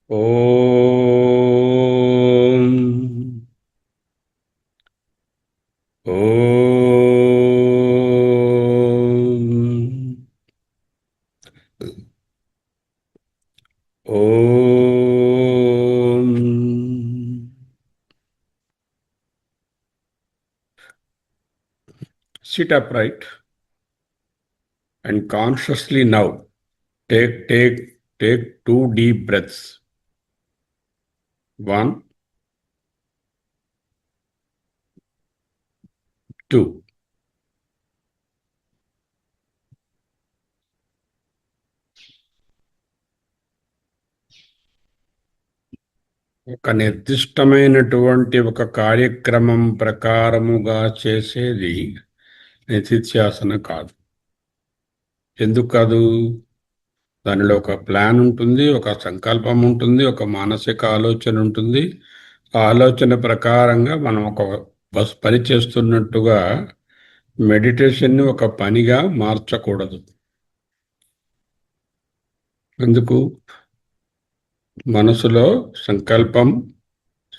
Om Om Om. Sit upright and consciously now take two deep breaths. One, two. ఒక నిర్దిష్టమైనటువంటి ఒక కార్యక్రమం ప్రకారముగా చేసేది నిధిధ్యాసన కాదు. ఎందుకు కాదు? దానిలో ఒక ప్లాన్ ఉంటుంది, ఒక సంకల్పం ఉంటుంది, ఒక మానసిక ఆలోచన ఉంటుంది. ఆ ఆలోచన ప్రకారంగా మనం ఒక పని చేస్తున్నట్టుగా మెడిటేషన్ని ఒక పనిగా మార్చకూడదు. ఎందుకు? మనసులో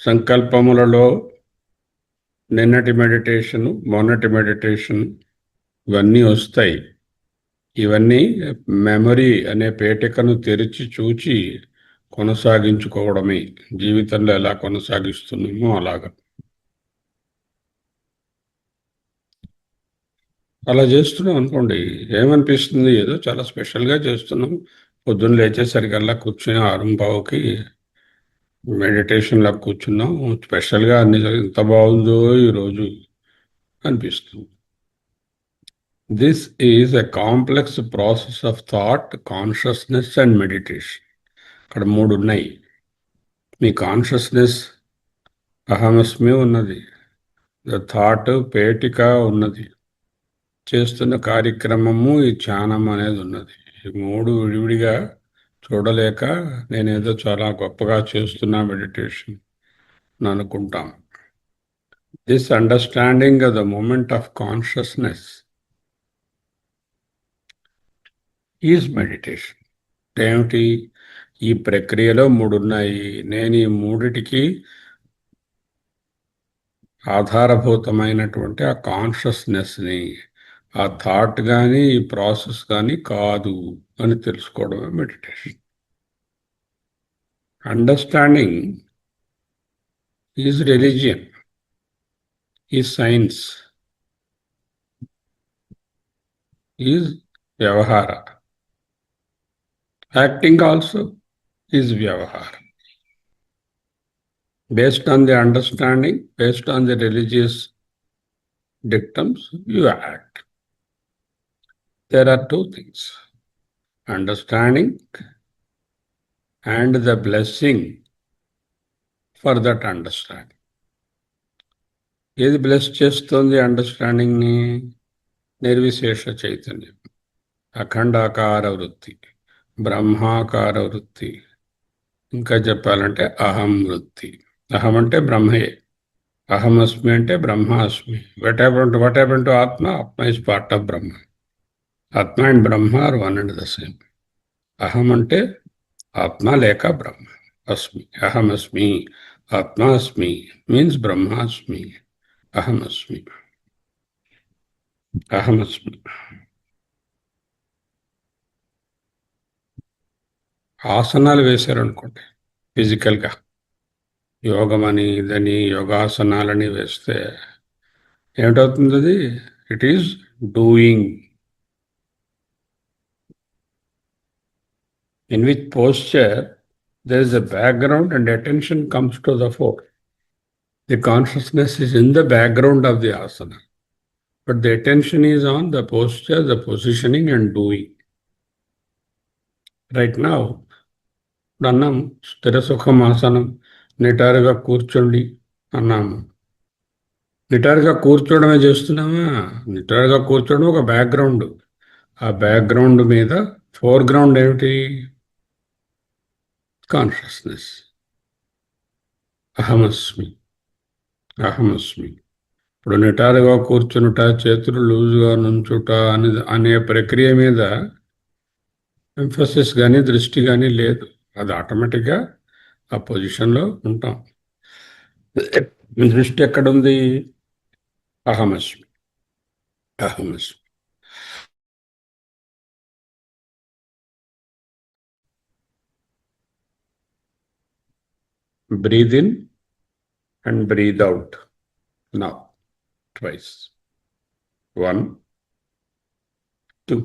సంకల్పములలో నిన్నటి మెడిటేషన్, మొన్నటి మెడిటేషన్ ఇవన్నీ వస్తాయి. ఇవన్నీ మెమరీ అనే పేటికను తెరిచి చూచి కొనసాగించుకోవడమే. జీవితంలో ఎలా కొనసాగిస్తున్నామో అలాగా. అలా చేస్తున్నాం అనుకోండి, ఏమనిపిస్తుంది? ఏదో చాలా స్పెషల్గా చేస్తున్నాం. పొద్దున్న లేచేసరికల్లా కూర్చుని 6:15కి మెడిటేషన్లో కూర్చున్నాం, స్పెషల్గా అన్ని ఎంత బాగుందో ఈరోజు అనిపిస్తుంది. This is a complex process of thought, consciousness and meditation. అక్కడ మూడు ఉన్నాయి. మీ కాన్షియస్నెస్ అహమస్మి ఉన్నది, థాట్ పేటిక ఉన్నది, చేస్తున్న కార్యక్రమము ఈ ధ్యానం అనేది ఉన్నది. ఈ మూడు విడివిడిగా చూడలేక నేనేదో చాలా గొప్పగా చేస్తున్నా మెడిటేషన్ అని అనుకుంటాం. This understanding of the moment of consciousness is meditation. ఏమిటి? ఈ ప్రక్రియలో మూడు ఉన్నాయి. నేను ఈ మూడిటికి ఆధారభూతమైనటువంటి ఆ కాన్షియస్నెస్ని, ఆ థాట్ కానీ ఈ ప్రాసెస్ కానీ కాదు అని తెలుసుకోవడమే meditation. Understanding is religion, is science, is వ్యవహార. యాక్టింగ్ ఆల్సో ఈజ్ వ్యవహార. Based on the understanding, based on the religious dictums, you act. There are two things: understanding and the blessing for that understanding. ఏది bless చేస్తుంది అండర్స్టాండింగ్ని? నిర్విశేష చైతన్యం, అఖండాకార వృత్తి, బ్రహ్మాకార వృత్తి, ఇంకా చెప్పాలంటే అహం వృత్తి. అహం అంటే బ్రహ్మయే, అహమస్మి అంటే బ్రహ్మాస్మి. వాట్ హ్యాపెన్ టు ఆత్మ? ఆత్మ is part of Brahma. Atma and Brahma are one and the same. అహం అంటే ఆత్మ లేక బ్రహ్మ. అస్మి, అహమస్మి, ఆత్మాస్మి మీన్స్ బ్రహ్మాస్మి, అహమస్మి, అహమస్మి. ఆసనాలు వేశారనుకోండి, ఫిజికల్గా యోగమని ఇదని యోగాసనాలని వేస్తే ఏమిటవుతుంది? అది it is doing. In which posture there is a background and attention comes to the fore. The consciousness is in the background of the asana, but the attention is on the posture, the positioning and doing. Right now, అన్నాము స్థిర సుఖమాసనం, నిటారుగా కూర్చోండి అన్నాము. నిటారుగా కూర్చోవడమే చేస్తున్నామా? నిటారుగా కూర్చోవడం ఒక బ్యాక్గ్రౌండ్. ఆ బ్యాక్గ్రౌండ్ మీద ఫోర్గ్రౌండ్ ఏమిటి? కాన్షియస్నెస్. అహమస్మి, అహమస్మి. ఇప్పుడు నిటారుగా కూర్చునుట, చేతులు లూజుగా నుంచుట అనే ప్రక్రియ మీద ఎంఫసిస్ కానీ దృష్టి కానీ లేదు. అది ఆటోమేటిక్గా ఆ పొజిషన్లో ఉంటాం. దృష్టి ఎక్కడుంది? అహమస్మి. అహమస్మి. Breathe in and breathe out. Now, twice. 1, 2.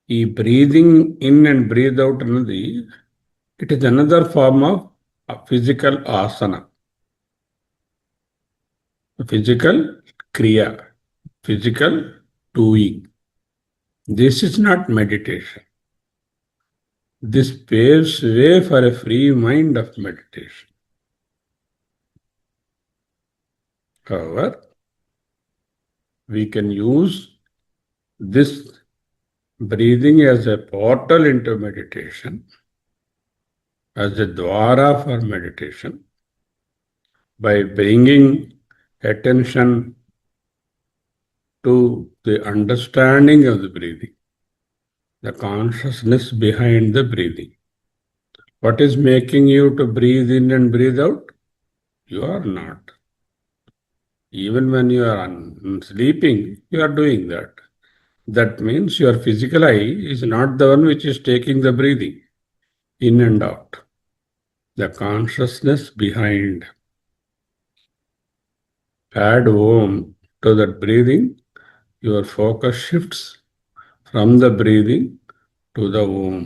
ఈ breathing in and breathe out అన్నది it is another form of physical asana, physical kriya, physical doing. This is not meditation. This paves way for a free mind of meditation. However, we can use this breathing as a portal into meditation, as a dwara for meditation, by bringing attention to the understanding of the breathing, the consciousness behind the breathing. What is making you to breathe in and breathe out? You are not. Even when you are sleeping, you are doing that. That means your physical eye is not the one which is taking the breathing in and out. The consciousness behind. Add Om to that breathing, your focus shifts from the breathing to the Om,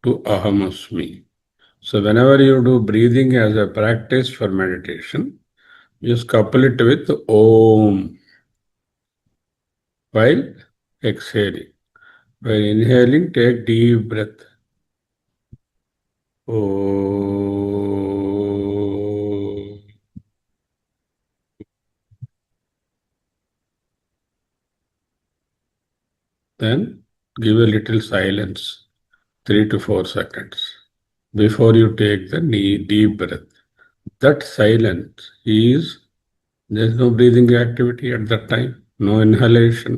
to Ahamasmi. So whenever you do breathing as a practice for meditation, just couple it with Om while exhaling. While inhaling, take deep breath. Om. Then give a little silence, 3 to 4 seconds, before you take the deep breath. That silence is, there's no breathing activity at that time, no inhalation,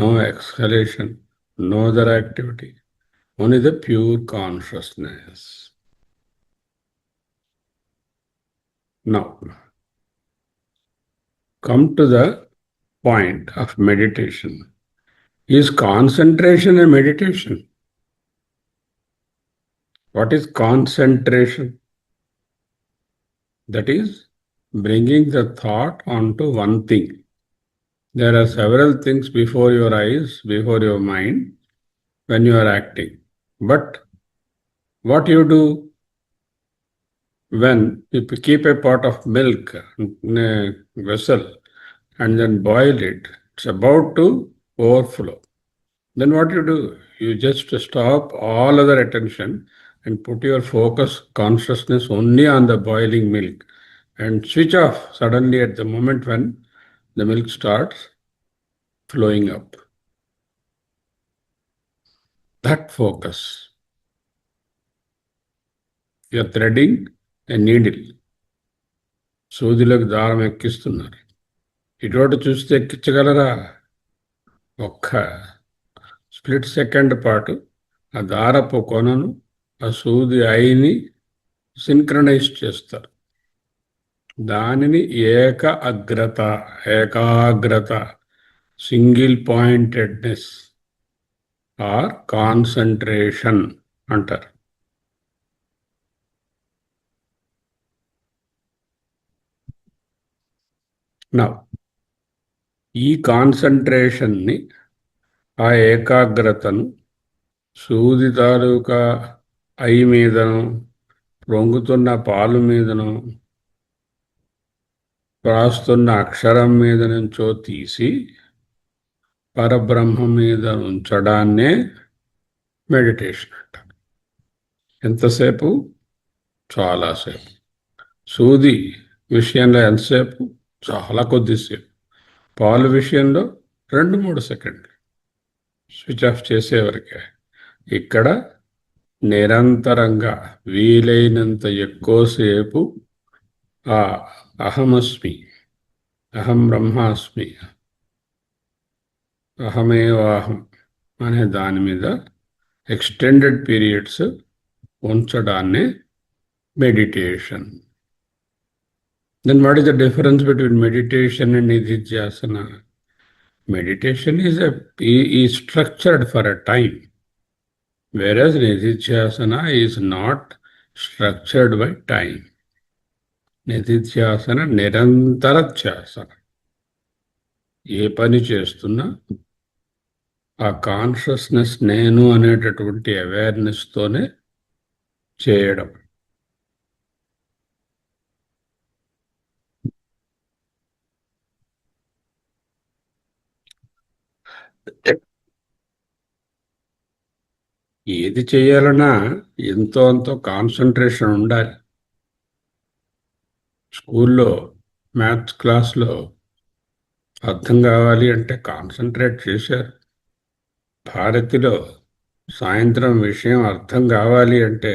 no exhalation, no other activity, only the pure consciousness. Now, come to the point of meditation. Is concentration a meditation? What is concentration? That is bringing the thought onto one thing. There are several things before your eyes, before your mind, when you are acting. But what you do when you keep a pot of milk in a vessel and then boil it, it's about to overflow. Then what you do? You just stop all other attention and put your focus, consciousness only on the boiling milk and switch off suddenly at the moment when the milk starts flowing up. That focus. You are threading a needle. సూదిలోకి దారం ఎక్కిస్తున్నారు. ఇటువంటి చూస్తే ఎక్కించగలరా? ఒక్క split second పాటు ఆ దారపు కొనను, ఆ సూది ఐని సింక్రనైజ్ చేస్తారు. దానిని ఏకాగ్రత, సింగిల్ పాయింటెడ్నెస్ ఆర్ కాన్సంట్రేషన్ అంటారు. నా ఈ కాన్సంట్రేషన్ని, ఆ ఏకాగ్రతను సూది తాలూకా ఐ మీదను, పొంగుతున్న పాలు మీదను, రాస్తున్న అక్షరం మీద నుంచో తీసి పరబ్రహ్మం మీద ఉంచడాన్నే మెడిటేషన్ అంటారు. ఎంతసేపు? చాలాసేపు. సూది విషయంలో ఎంతసేపు? చాలా కొద్దిసేపు. పాలు విషయంలో 2-3 సెకండ్లు. స్విచ్ ఆఫ్ చేసేవరకే. ఇక్కడ నిరంతరంగా వీలైనంత ఎక్కువసేపు ఆ అహమస్మి, అహం బ్రహ్మాస్మి, అహమేవాహం అనే దాని మీద ఎక్స్టెండెడ్ పీరియడ్స్ ఉంచడాన్ని meditation. Then what is the difference between meditation and nididhyasana? Meditation is structured for a time, whereas nididhyasana is not structured by time. నిధిధ్యాసన నిరంతర ధ్యాసన. ఏ పని చేస్తున్నా ఆ కాన్షియస్నెస్ నేను అనేటటువంటి అవేర్నెస్తోనే చేయడం. ఏది చేయాలన్నా ఎంతో అంతో కాన్సన్ట్రేషన్ ఉండాలి. స్కూల్లో మ్యాథ్స్ క్లాస్లో అర్థం కావాలి అంటే కాన్సన్ట్రేట్ చేశారు. భారతిలో సాయంత్రం విషయం అర్థం కావాలి అంటే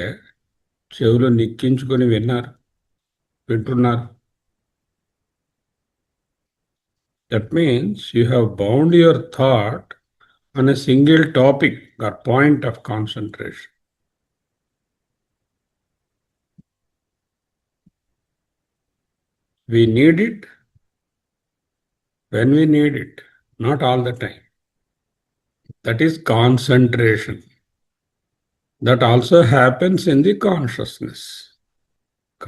చెవులు నిక్కించుకొని వింటున్నారు. That means you have bound your thought on a single topic or point of concentration. We need it when we need it, not all the time. That is concentration. That also happens in the consciousness.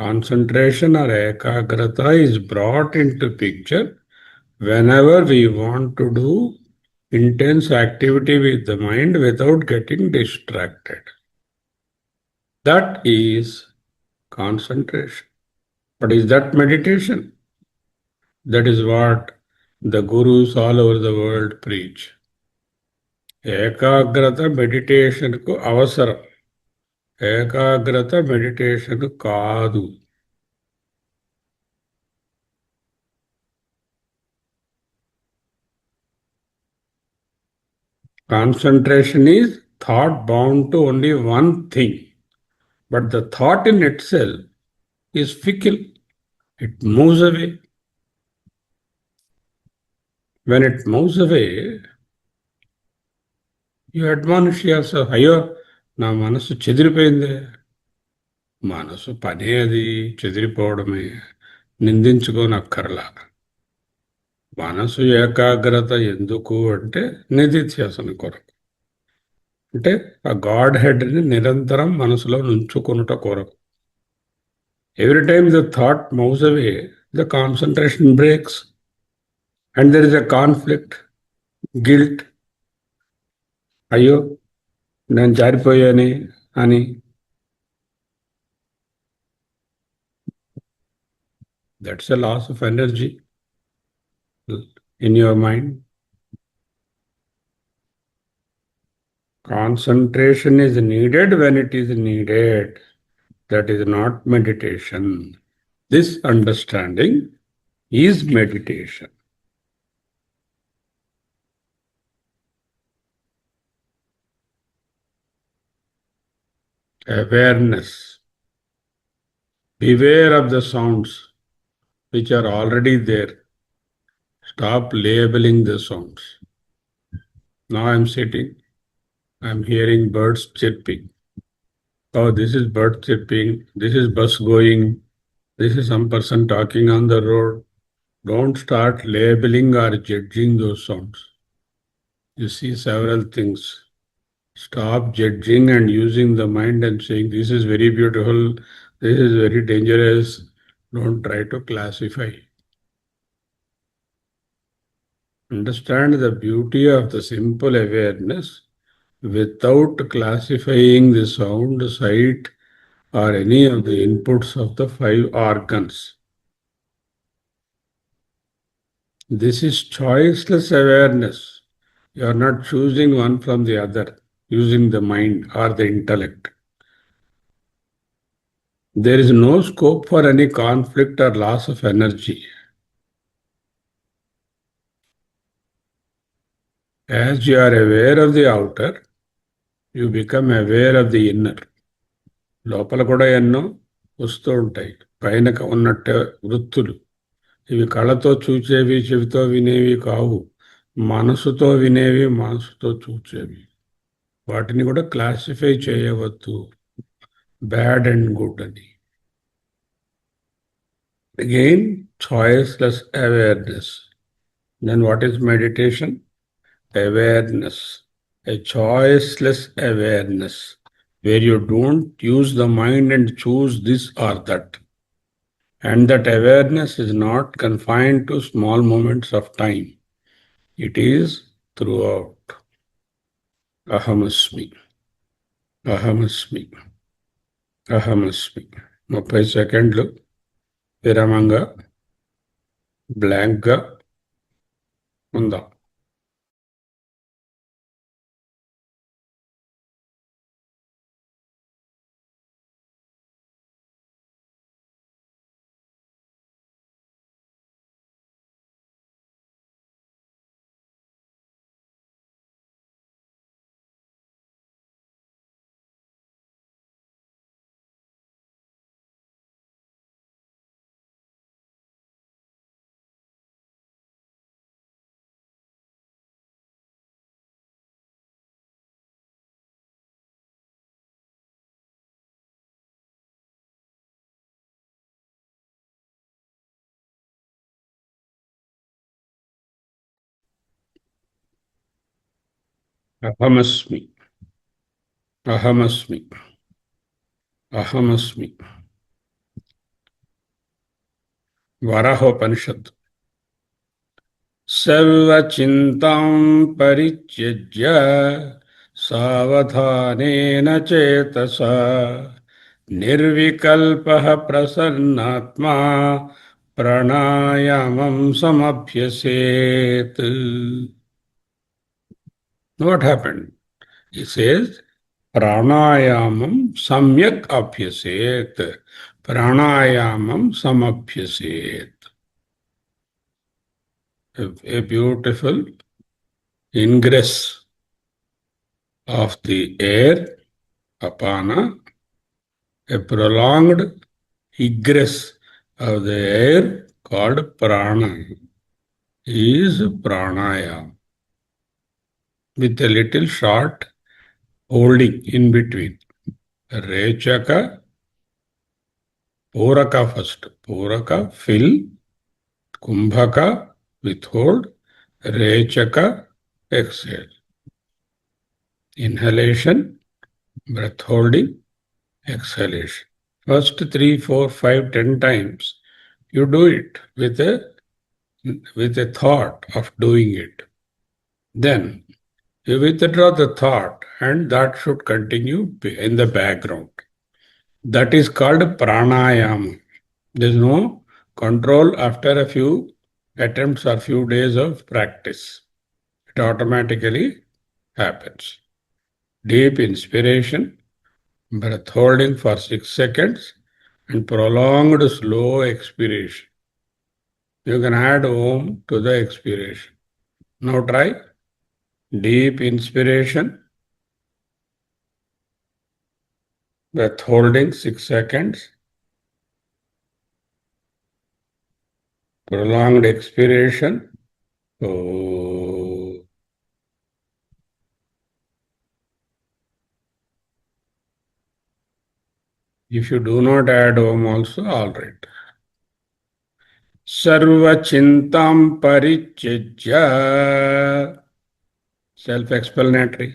Concentration or ekagrata is brought into picture whenever we want to do intense activity with the mind without getting distracted. That is concentration. But is that meditation? That is what the gurus all over the world preach. ఏకాగ్రత మెడిటేషన్కు అవసరం, ఏకాగ్రత meditation కాదు. Concentration is thought bound to only one thing, but the thought in itself is fickle. It moves away. When it moves away, you admonish yourself, అయ్యో నా మనసు చెదిరిపోయిందే. మనసు పనే అది, చెదిరిపోవడమే, నిందించుకోనక్కర్లా. మనసు ఏకాగ్రత ఎందుకు అంటే నిధిధ్యాసన కొరకు, అంటే ఆ గాడ్ హెడ్ని నిరంతరం మనసులో నుంచుకొనుట కొరకు. Every time the thought moves away, the concentration breaks and there is a conflict, guilt. అయ్యో నేను జారిపోయాని అని. That's a loss of energy in your mind. Concentration is needed when it is needed. That is not meditation. This understanding is meditation. Awareness. Beware of the sounds which are already there. Stop labeling the sounds. Now I'm sitting, I'm hearing birds chirping. Oh, this is bird chirping, this is bus going, this is some person talking on the road. Don't start labeling or judging those sounds. You see several things. Stop judging and using the mind and saying, this is very beautiful, this is very dangerous. Don't try to classify. Understand the beauty of the simple awareness without classifying the sound, sight, or any of the inputs of the 5 organs. This is choiceless awareness. You are not choosing one from the other, using the mind or the intellect. There is no scope for any conflict or loss of energy. As you are aware of the outer, you become aware of the inner. లోపల కూడా ఎన్నో వస్తూ ఉంటాయి, పైన ఉన్నట్టు వృత్తులు. ఇవి కళ్ళతో చూచేవి, చెవితో వినేవి కావు. మనసుతో వినేవి, మనసుతో చూచేవి. వాటిని కూడా క్లాసిఫై చేయవద్దు, బ్యాడ్ అండ్ గుడ్ అని. Again choiceless awareness. Then what is meditation? Awareness, a choiceless awareness, where you don't use the mind and choose this or that. And that awareness is not confined to small moments of time. It is throughout. Ahamasmi, ahamasmi, ahamasmi. 30 సెకండ్లు విరామంగా బ్లాంక్గా ఉందాం. అహమస్మి, అహమస్మి, అహమస్మి. వరాహోపనిషత్. సర్వచింతాం పరిత్యజ్య సావధానేన చేతసా నిర్వికల్పః ప్రసన్నాత్మా ప్రాణాయామం సమభ్యసేత్. What happened? He says, pranayamam samyak abhyaset. Pranayamam samabhyaset. A beautiful ingress of the air, apana, a prolonged egress of the air called prana is pranayam, with a little short holding in between. Rechaka, Puraka first. Puraka, fill. Kumbhaka, withhold. Rechaka, exhale. Inhalation, breath holding, exhalation. First 3, 4, 5, 10 times you do it with a thought of doing it. Then you withdraw the thought and that should continue in the background. That is called pranayama. There is no control after a few attempts or few days of practice. It automatically happens. Deep inspiration, breath holding for 6 seconds, and prolonged slow expiration. You can add Om to the expiration. Now try. Deep inspiration, breath holding 6 seconds, prolonged expiration. Oh. If you do not add Om also, all right. Sarva chintam parityajya. Self-explanatory.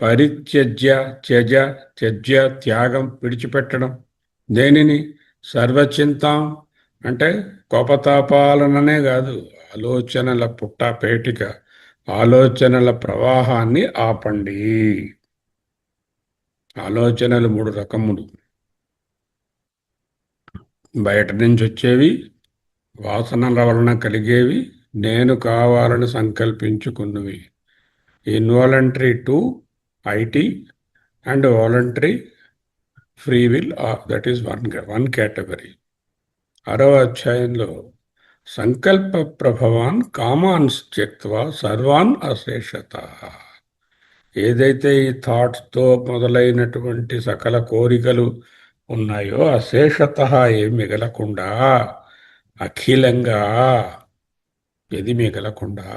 పరిత్యజ్య, త్యజ, త్యజ్య, త్యాగం, విడిచిపెట్టడం. దేనిని? సర్వచింతాం అంటే కోపతాపాలననే కాదు, ఆలోచనల పుట్టపేటిక, ఆలోచనల ప్రవాహాన్ని ఆపండి. ఆలోచనలు 3 రకములు. బయట నుంచి వచ్చేవి, వాసనల వలన కలిగేవి, నేను కావాలని సంకల్పించుకున్నవి. Involuntary to IT and voluntary free will, that is one category. 6వ అధ్యాయంలో సంకల్ప ప్రభవాన్ కామాన్ త్యక్త్వా సర్వాన్ అశేషత. ఏదైతే ఈ థాట్స్తో మొదలైనటువంటి సకల కోరికలు ఉన్నాయో అశేషత ఏం మిగలకుండా, అఖిలంగా ఏది మిగలకుండా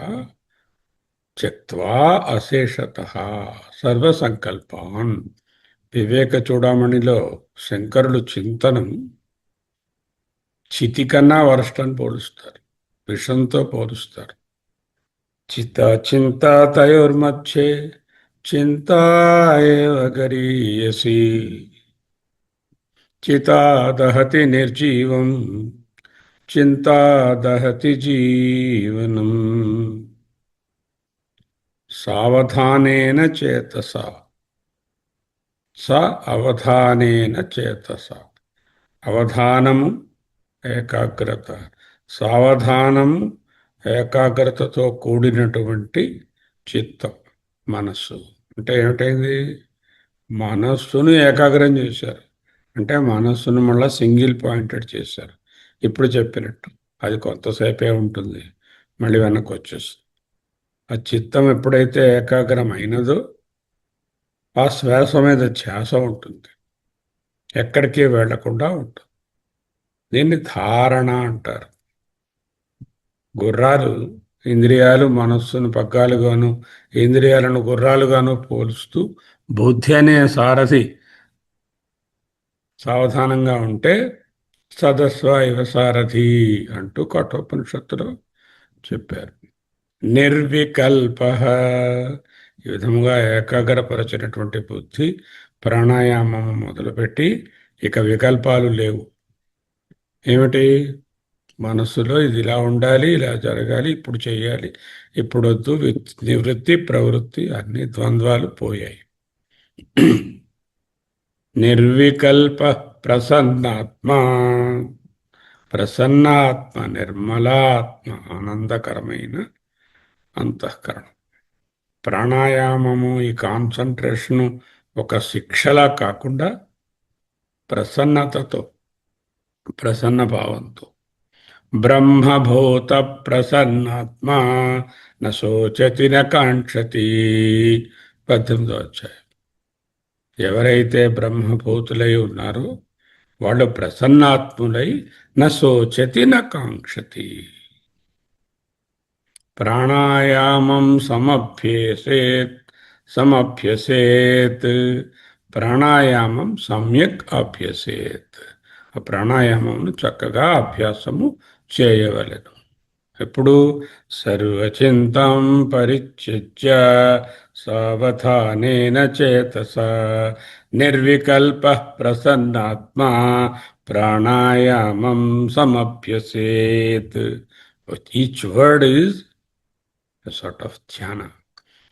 త్యక్త్వా అశేషతః సర్వసంకల్పాన్. వివేక చూడామణిలో శంకరులు చింతనం చితి కన్నా వరస్టాన్ని పోలుస్తారు, విషంతో పోలుస్తారు. చింతాతయోర్మధ్యే చింతా ఏవ గరీయసి చితా దహతి నిర్జీవం చింతా దహతి జీవనం. సావధానేన చేతసా స అవధానేన చేతస. అవధానము ఏకాగ్రత, సావధానము ఏకాగ్రతతో కూడినటువంటి చిత్తం, మనస్సు. అంటే ఏమిటైంది? మనస్సును ఏకాగ్రం చేశారు అంటే మనస్సును మళ్ళీ సింగిల్ పాయింటెడ్ చేశారు. ఇప్పుడు చెప్పినట్టు అది కొంతసేపే ఉంటుంది, మళ్ళీ వెనక్కి వచ్చేస్తుంది. ఆ చిత్తం ఎప్పుడైతే ఏకాగ్రం అయినదో ఆ శ్వాస మీద ధ్యాస ఉంటుంది, ఎక్కడికి వెళ్లకుండా ఉంటుంది. దీన్ని ధారణ అంటారు. గుర్రాలు ఇంద్రియాలు మనస్సును పగ్గాలుగాను ఇంద్రియాలను గుర్రాలుగాను పోలుస్తూ బుద్ధి అనే సారథి సావధానంగా ఉంటే సదస్వ ఇవ సారథి అంటూ కఠోపనిషత్తులో చెప్పారు. నిర్వికల్ప. ఈ విధముగా ఏకాగ్రపరచినటువంటి బుద్ధి ప్రాణాయామం మొదలుపెట్టి ఇక వికల్పాలు లేవు. ఏమిటి? మనస్సులో ఇది ఇలా ఉండాలి, ఇలా జరగాలి, ఇప్పుడు చేయాలి, ఇప్పుడు వద్దు, నివృత్తి ప్రవృత్తి అన్ని ద్వంద్వాలు పోయాయి. నిర్వికల్ప ప్రసన్నాత్మ. ప్రసన్నాత్మ, నిర్మలాత్మ, ఆనందకరమైన అంతఃకరణం. ప్రాణాయామము, ఈ కాన్సన్ట్రేషను ఒక శిక్షలా కాకుండా ప్రసన్నతతో, ప్రసన్న భావంతో. బ్రహ్మభూత ప్రసన్నాత్మ నశోచతి కాంక్షతి. 18వ అధ్యాయం. ఎవరైతే బ్రహ్మభూతులై ఉన్నారో వాళ్ళు ప్రసన్నాత్ములై నశోచతి కాంక్షతి. ప్రాణాయామం సమభ్యసేత్. ప్రాణాయామం సమ్యక్ అభ్యసేత్. ఆ ప్రాణాయామమును చక్కగా అభ్యాసము చేయవలెను. ఎప్పుడు? సర్వచింతం పరిత్యజ్య సావధానేన చేతస నిర్వికల్ప ప్రసన్నాత్మ ప్రాణాయామం సమభ్యసేత్. Each word is a sort of dhyana.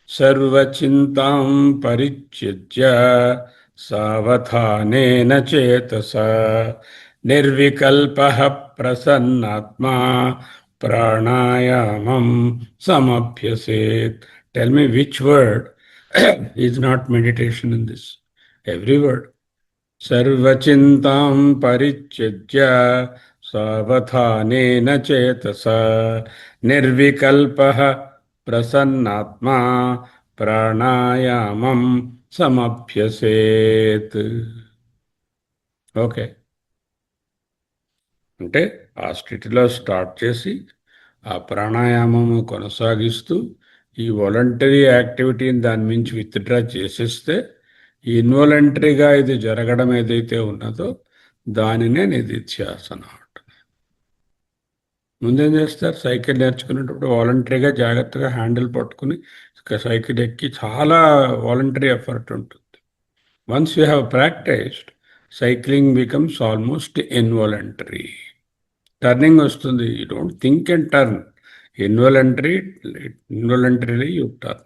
Sarvachintam parityajya savathanena chetasa nirvikalpaha prasannatma pranayamam samabhyaset. Tell me which word is not meditation in this? Every word. Sarvachintam parityajya సావధానేన చేతస నిర్వికల్పః ప్రసన్నాత్మా ప్రాణాయామం సమభ్యసేత్. ఓకే, అంటే ఆ స్థితిలో స్టార్ట్ చేసి ఆ ప్రాణాయామము కొనసాగిస్తూ ఈ వాలంటరీ యాక్టివిటీని దాని మించి విత్డ్రా చేసేస్తే ఇన్వాలంటరీగా ఇది జరగడం ఏదైతే ఉన్నదో దానినే నిధిధ్యాసన. ముందేం చేస్తారు? సైకిల్ నేర్చుకునేటప్పుడు వాలంటరీగా జాగ్రత్తగా హ్యాండిల్ పట్టుకుని సైకిల్ ఎక్కి చాలా వాలంటరీ ఎఫర్ట్ ఉంటుంది. Once you have practised, cycling becomes almost involuntary. Turning వస్తుంది, you don't think and turn. Involuntarily you turn.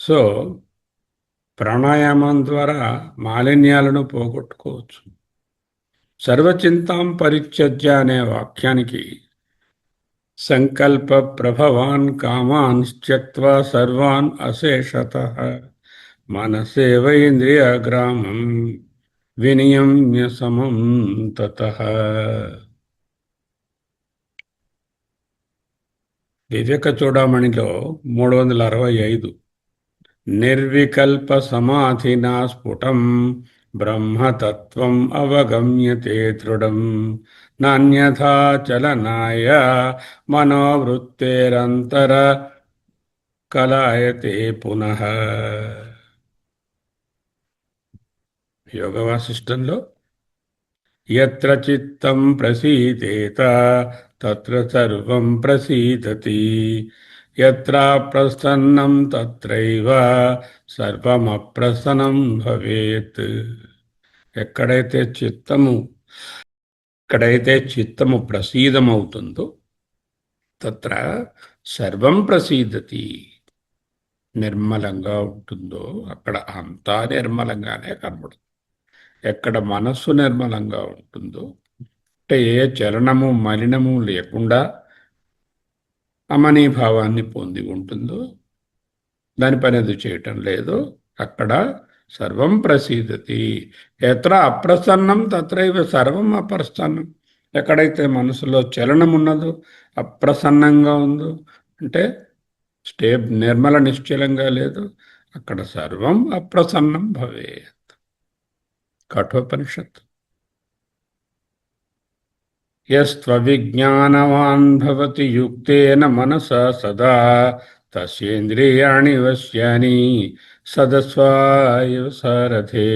So pranayama ద్వారా మాలిన్యాలను పోగొట్టుకోవచ్చు. సర్వచింతాం పరిత్యజ్య అనే వాక్యానికి సంకల్ప ప్రభవాన్ కామాన్ త్యక్త్వా సర్వాన్ అశేషతః మనసేవ ఇంద్రియగ్రామం వినియమ్య సమం తతః. వివేక చూడామణిలో 365 నిర్వికల్ప సమాధినా స్ఫుటం బ్రహ్మతత్వం అవగమ్యతే దృఢం నాన్యథా చలనాయ మనోవృత్తేరంతర కలాయతే పునః. యోగ వాసిష్టంలో యత్ర చిత్తం ప్రసీదేత తత్ర సర్వం ప్రసీదతి, యత్ర ప్రసన్నం తత్రైవ సర్వమప్రసన్నం భవేత్. ఎక్కడైతే చిత్తము ప్రసీదమవుతుందో తత్ర సర్వం ప్రసీదతి, నిర్మలంగా ఉంటుందో అక్కడ అంతా నిర్మలంగానే కనబడుతుంది. ఎక్కడ మనస్సు నిర్మలంగా ఉంటుందో, అంటే ఏ చలనము మలినము లేకుండా అమనీభావాన్ని పొంది ఉంటుందో, దాని పని అది చేయటం లేదు, అక్కడ సర్వం ప్రసీదతి. ఎత్ర అప్రసన్నం తత్రైవ సర్వం అప్రసన్నం. ఎక్కడైతే మనసులో చలనం ఉన్నదో, అప్రసన్నంగా ఉందో, అంటే నిర్మల నిశ్చలంగా లేదు, అక్కడ సర్వం అప్రసన్నం భవేత్. కఠోపనిషత్. యస్త్వవిజ్ఞానవాన్ భవతి యుక్తేన మనసా సదా తస్యేంద్రియాణి వశ్యాని సదస్వాయ సారథే.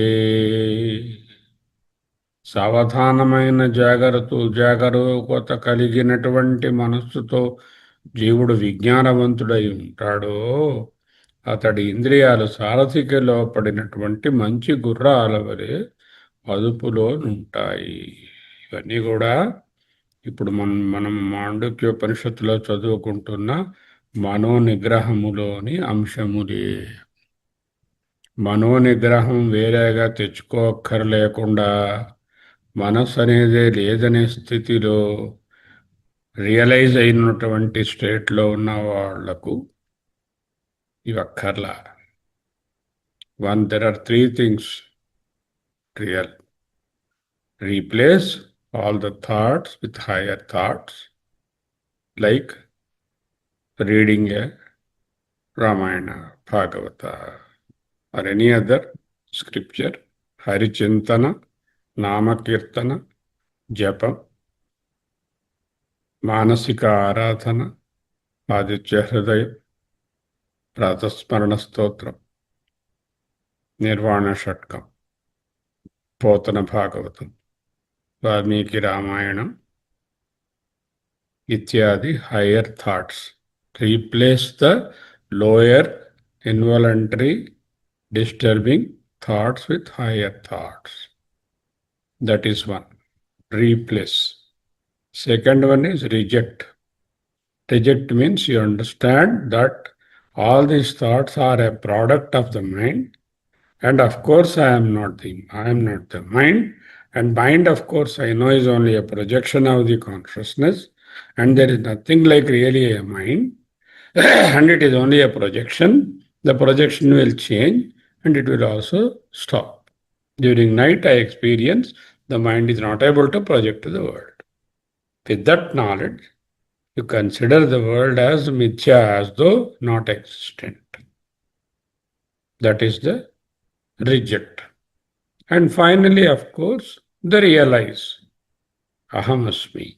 సావధానమైన జాగరూకత కలిగినటువంటి మనస్సుతో జీవుడు విజ్ఞానవంతుడై ఉంటాడో అతడి ఇంద్రియాలు సారథికి లోపడినటువంటి మంచి గుర్రాల వలె అదుపులో ఉంటాయి. ఇవన్నీ కూడా ఇప్పుడు మనం మాండుక్యోపనిషత్తులో చదువుకుంటున్న మనోనిగ్రహములోని అంశములే. మనోనిగ్రహం వేరేగా తెచ్చుకోక్కర్లేకుండా మనస్సు అనేది లేదనే స్థితిలో రియలైజ్ అయినటువంటి స్టేట్లో ఉన్న వాళ్లకు ఇవక్కర్లా. there are three things real. Replace all the thoughts with higher thoughts, like reading a Ramayana, Bhagavata, or any other scripture, Harichintana, Namakirtana, Japa, Manasika Aradhana, Aditya Hridaya, Pratasmarana Stotram, Nirvana Shatkam, Potana Bhagavatam, Valmiki Ramayanam, ityadi higher thoughts. Replace the lower involuntary disturbing thoughts with higher thoughts. That is one. Replace. Second one is reject. Reject means you understand that all these thoughts are a product of the mind, and of course I am not the mind, and mind, of course, I know is only a projection of the consciousness, and there is nothing like really a mind, and it is only a projection. The projection will change and it will also stop. During night I experience the mind is not able to project to the world. With that knowledge, you consider the world as mithya, as though not existent. That is the reject. And finally, of course, the realize. Ahamasmi,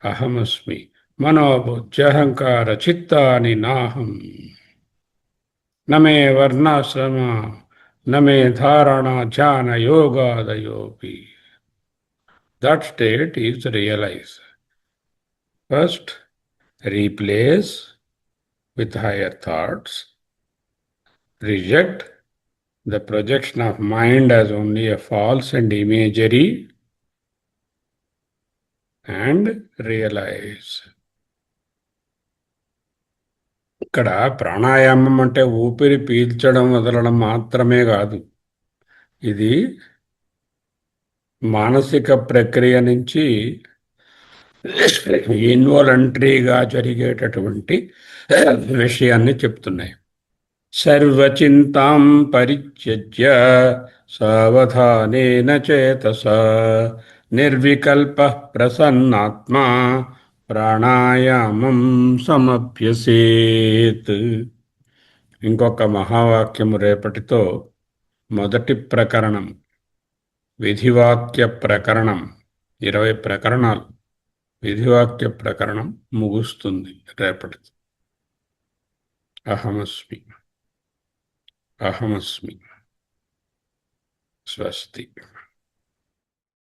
ahamasmi, manobuddhyahankara chittani naham. Name varnasrama, name dharana jhana yoga dayopi. That state is realize. First, replace with higher thoughts. Reject the projection of mind as only a false and imagery, and realize. ఇక్కడ ప్రాణాయామం అంటే ఊపిరి పీల్చడం వదలడం మాత్రమే కాదు. ఇది మానసిక ప్రక్రియ నుంచి ఇన్వాలంటరీగా జరిగేటటువంటి విషయాన్ని చెప్తున్నాయి. సర్వచింతాం పరిత్యజ్య సావధానేన చేతసా నిర్వికల్పః ప్రసన్నాత్మా ప్రాణాయామం సమభ్యసేత్. ఇంకొక మహావాక్యము రేపటితో మొదటి ప్రకరణం, విధివాక్య ప్రకరణం, 20 ప్రకరణాలు, విధివాక్య ప్రకరణం ముగుస్తుంది రేపటితో. Ahamasmi. Ahamasmi. Swasti.